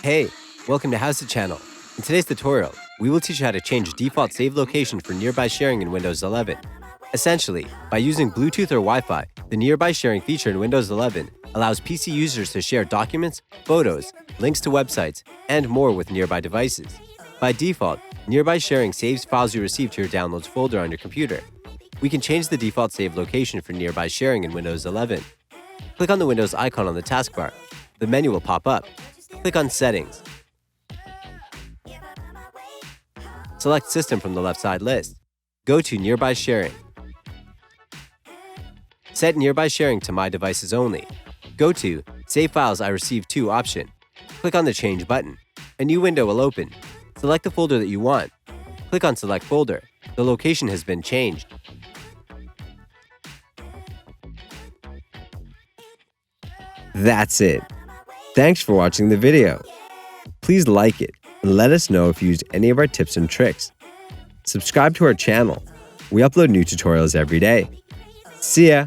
Hey, welcome to HOWZA channel. In today's tutorial, we will teach you how to change default save location for nearby sharing in Windows 11. Essentially, by using Bluetooth or Wi-Fi, the nearby sharing feature in Windows 11 allows PC users to share documents, photos, links to websites, and more with nearby devices. By default, nearby sharing saves files you receive to your downloads folder on your computer. We can change the default save location for nearby sharing in Windows 11. Click on the Windows icon on the taskbar. The menu will pop up. Click on Settings. Select System from the left side list. Go to Nearby Sharing. Set Nearby Sharing to My Devices Only. Go to Save Files I Received To option. Click on the Change button. A new window will open. Select the folder that you want. Click on Select Folder. The location has been changed. That's it. Thanks for watching the video. Please like it and let us know if you used any of our tips and tricks. Subscribe to our channel. We upload new tutorials every day. See ya!